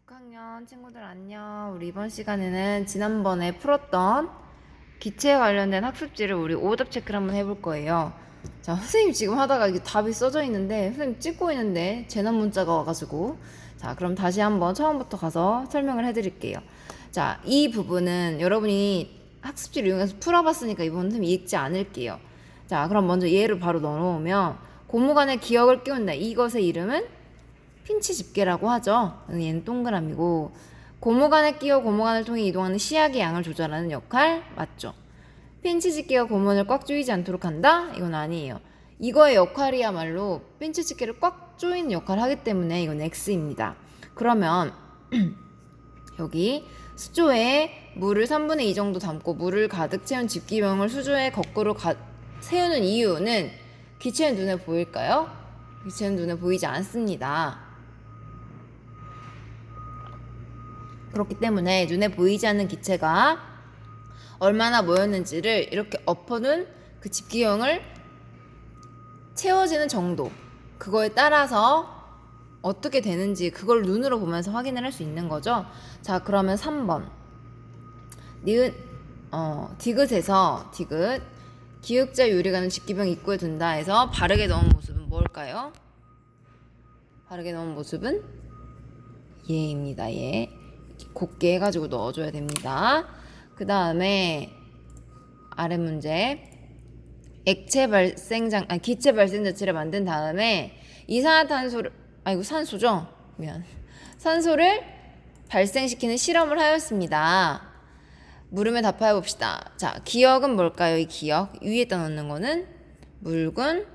6학년 친구들 안녕. 우리 이번 시간에는 지난번에 풀었던 기체에 관련된 학습지를 우리 오답 체크를 한번 해볼 거예요. 자, 선생님 지금 하다가 이게 답이 써져 있는데 선생님 찍고 있는데 재난 문자가 와가지고, 자, 그럼 다시 한번 처음부터 가서 설명을 해드릴게요. 자, 이 부분은 여러분이 학습지를 이용해서 풀어봤으니까 이번 선생님 읽지 않을게요. 자, 그럼 먼저 얘를 바로 넣어놓으면 고무관에 기억을 끼운다. 이것의 이름은 핀치 집게라고 하죠. 얘는 동그라미고, 고무관에 끼워 고무관을 통해 이동하는 시약의 양을 조절하는 역할 맞죠? 핀치 집게가 고무관을 꽉 조이지 않도록 한다? 이건 아니에요. 이거의 역할이야말로 핀치 집게를 꽉 조이는 역할을 하기 때문에 이건 X입니다. 그러면 여기 수조에 물을 3분의 2 정도 담고 물을 가득 채운 집기병을 수조에 거꾸로 세우는 이유는 기체는 눈에 보일까요? 기체는 눈에 보이지 않습니다. 그렇기 때문에 눈에 보이지 않는 기체가 얼마나 모였는지를 이렇게 엎어둔 그 집기형을 채워지는 정도, 그거에 따라서 어떻게 되는지 그걸 눈으로 보면서 확인을 할 수 있는 거죠. 자, 그러면 3번 디귿에서 디귿 기역자 유리관을 집기병 입구에 둔다 해서 바르게 넣은 모습은 뭘까요? 바르게 넣은 모습은 얘입니다. 얘 곱게 해가지고 넣어줘야 됩니다. 그 다음에 아래 문제, 기체 발생 자체를 만든 다음에 이산화탄소를, 이거 산소죠? 미안. 산소를 발생시키는 실험을 하였습니다. 물음에 답하여 봅시다. 자, 기억은 뭘까요? 이 기억 위에다 넣는 거는 묽은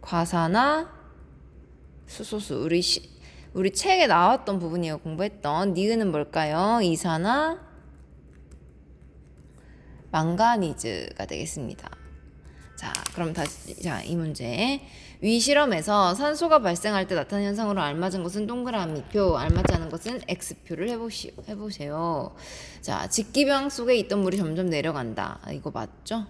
과산화 수소수. 우리 책에 나왔던 부분이에요. 공부했던. 니은은 뭘까요? 이산화 망가니즈가 되겠습니다. 자, 그럼 다시, 자, 이 문제. 위 실험에서 산소가 발생할 때 나타나는 현상으로 알맞은 것은 동그라미표, 알맞지 않은 것은 X표를 해보세요. 자, 집기병 속에 있던 물이 점점 내려간다. 이거 맞죠?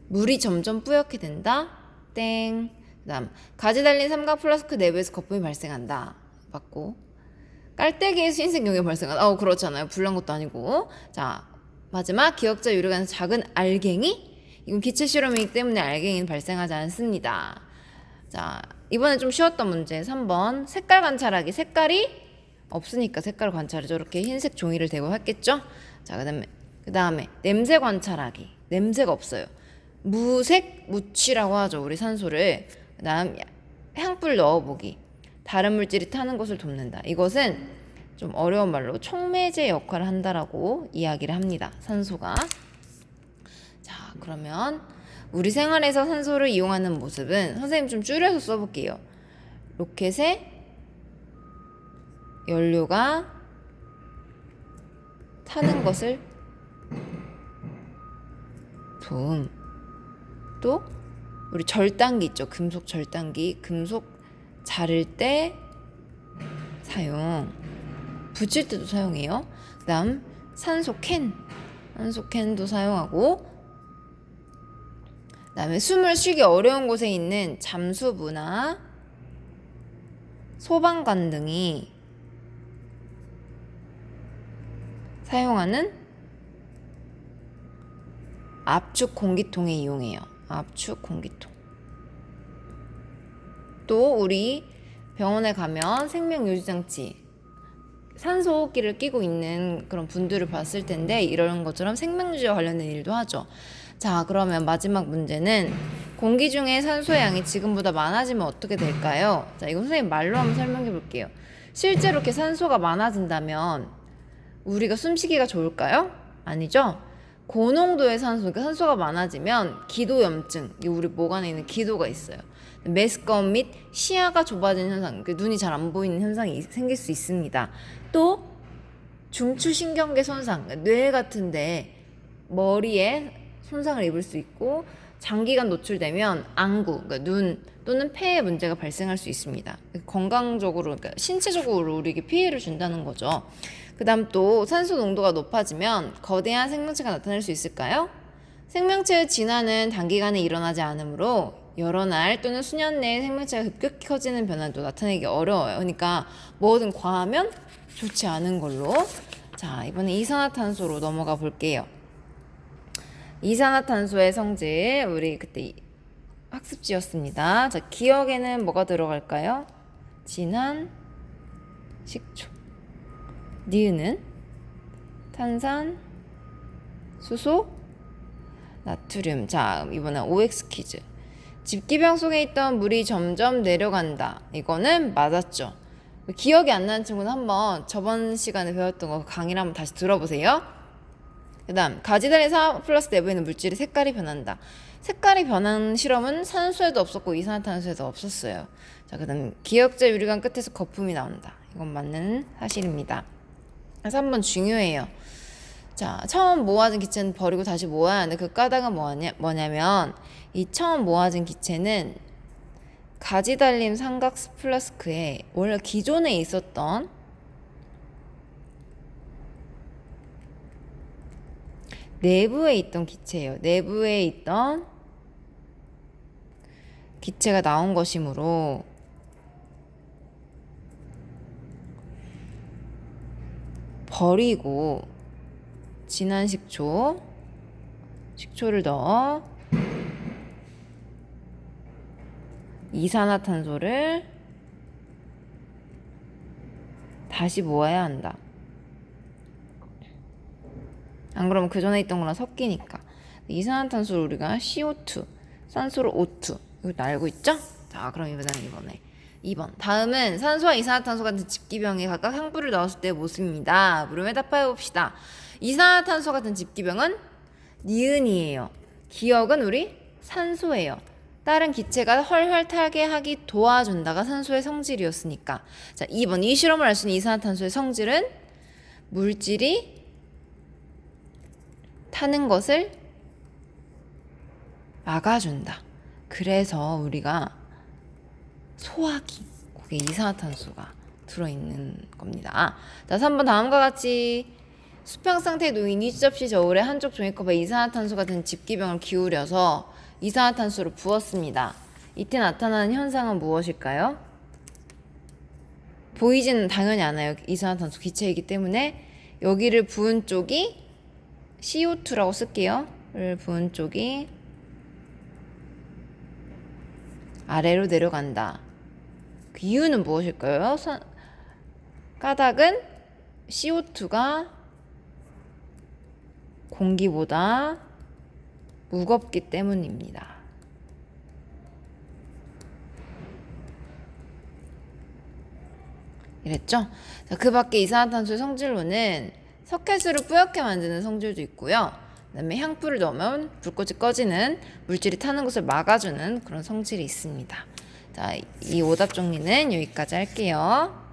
물이 점점 뿌옇게 된다. 땡. 그 다음, 가지 달린 삼각 플라스크 내부에서 거품이 발생한다. 맞고. 깔때기에서 흰색 용이 발생한다. 그렇잖아요. 불난 것도 아니고. 자, 마지막, 기역자 유리관에서 작은 알갱이? 이건 기체 실험이기 때문에 알갱이는 발생하지 않습니다. 자, 이번에 좀 쉬웠던 문제 3번. 색깔 관찰하기. 색깔이 없으니까 색깔 관찰을 저렇게 흰색 종이를 대고 했겠죠? 자, 그 다음에 냄새 관찰하기. 냄새가 없어요. 무색 무취라고 하죠. 우리 산소를. 그 다음 향불 넣어보기. 다른 물질이 타는 것을 돕는다. 이것은 좀 어려운 말로 촉매제 역할을 한다라고 이야기를 합니다. 산소가. 자, 그러면 우리 생활에서 산소를 이용하는 모습은 선생님 좀 줄여서 써볼게요. 로켓에 연료가 타는 것을 도움. 또 우리 절단기 있죠. 금속 절단기. 금속 자를 때 사용. 붙일 때도 사용해요. 그 다음 산소캔도 사용하고, 그 다음에 숨을 쉬기 어려운 곳에 있는 잠수부나 소방관 등이 사용하는 압축 공기통에 이용해요. 압축 공기통. 또 우리 병원에 가면 생명유지장치, 산소호흡기를 끼고 있는 그런 분들을 봤을 텐데 이런 것처럼 생명유지와 관련된 일도 하죠. 자, 그러면 마지막 문제는 공기 중에 산소의 양이 지금보다 많아지면 어떻게 될까요? 자, 이거 선생님 말로 한번 설명해 볼게요. 실제로 이렇게 산소가 많아진다면 우리가 숨쉬기가 좋을까요? 아니죠? 고농도의 산소, 그러니까 산소가 많아지면 기도염증, 우리 목 안에 있는 기도가 있어요. 메스꺼움 및 시야가 좁아지는 현상, 눈이 잘 안 보이는 현상이 생길 수 있습니다. 또 중추신경계 손상, 뇌 같은데 머리에 손상을 입을 수 있고, 장기간 노출되면 안구, 그러니까 눈 또는 폐에 문제가 발생할 수 있습니다. 건강적으로, 그러니까 신체적으로 우리에게 피해를 준다는 거죠. 그 다음 또 산소 농도가 높아지면 거대한 생명체가 나타날 수 있을까요? 생명체의 진화는 단기간에 일어나지 않으므로 여러 날 또는 수년 내에 생명체가 급격히 커지는 변화도 나타내기 어려워요. 그러니까 뭐든 과하면 좋지 않은 걸로. 자, 이번에 이산화탄소로 넘어가 볼게요. 이산화탄소의 성질, 우리 그때 학습지였습니다. 자, 기억에는 뭐가 들어갈까요? 진한, 식초. 니은은 탄산, 수소, 나트륨. 자, 이번엔 OX 퀴즈. 집기병 속에 있던 물이 점점 내려간다. 이거는 맞았죠. 기억이 안 나는 친구는 한번 저번 시간에 배웠던 거 강의를 한번 다시 들어보세요. 그 다음, 가지달린 4+ 내부에 있는 물질이 색깔이 변한다. 색깔이 변한 실험은 산소에도 없었고 이산화탄소에도 없었어요. 자, 그 다음, 기역자 유리관 끝에서 거품이 나온다. 이건 맞는 사실입니다. 그래서 한번 중요해요. 자, 처음 모아진 기체는 버리고 다시 모아야 하는데 그 까닭은 뭐냐면 이 처음 모아진 기체는 가지달림 삼각 플라스크에 원래 기존에 있었던 내부에 있던 기체예요. 내부에 있던 기체가 나온 것이므로 버리고 진한 식초를 넣어 이산화탄소를 다시 모아야 한다. 안 그러면 그 전에 있던 거랑 섞이니까. 이산화탄소를 우리가 CO2, 산소를 O2. 이거 알고 있죠? 자, 그럼 이번에 2번. 다음은 산소와 이산화탄소 같은 집기병에 각각 향부를 넣었을 때의 모습입니다. 물음에 답해 봅시다. 이산화탄소 같은 집기병은 니은이에요. 기억은 우리 산소예요. 다른 기체가 헐헐 타게 하기 도와준다가 산소의 성질이었으니까. 자, 2번. 이 실험을 할 수 있는 이산화탄소의 성질은 물질이 타는 것을 막아준다. 그래서 우리가 소화기, 거기에 이산화탄소가 들어있는 겁니다. 자, 3번 다음과 같이 수평 상태에 놓인 2접시 저울에 한쪽 종이컵에 이산화탄소 같은 집기병을 기울여서 이산화탄소를 부었습니다. 이때 나타나는 현상은 무엇일까요? 보이지는 당연히 않아요. 이산화탄소 기체이기 때문에 여기를 부은 쪽이 CO2라고 쓸게요. 를 부은 쪽이 아래로 내려간다. 그 이유는 무엇일까요? 까닭은 CO2가 공기보다 무겁기 때문입니다. 이랬죠? 자, 그 밖에 이산화탄소의 성질로는 석회수를 뿌옇게 만드는 성질도 있고요. 그 다음에 향불을 넣으면 불꽃이 꺼지는, 물질이 타는 것을 막아주는 그런 성질이 있습니다. 자, 이 오답 정리는 여기까지 할게요.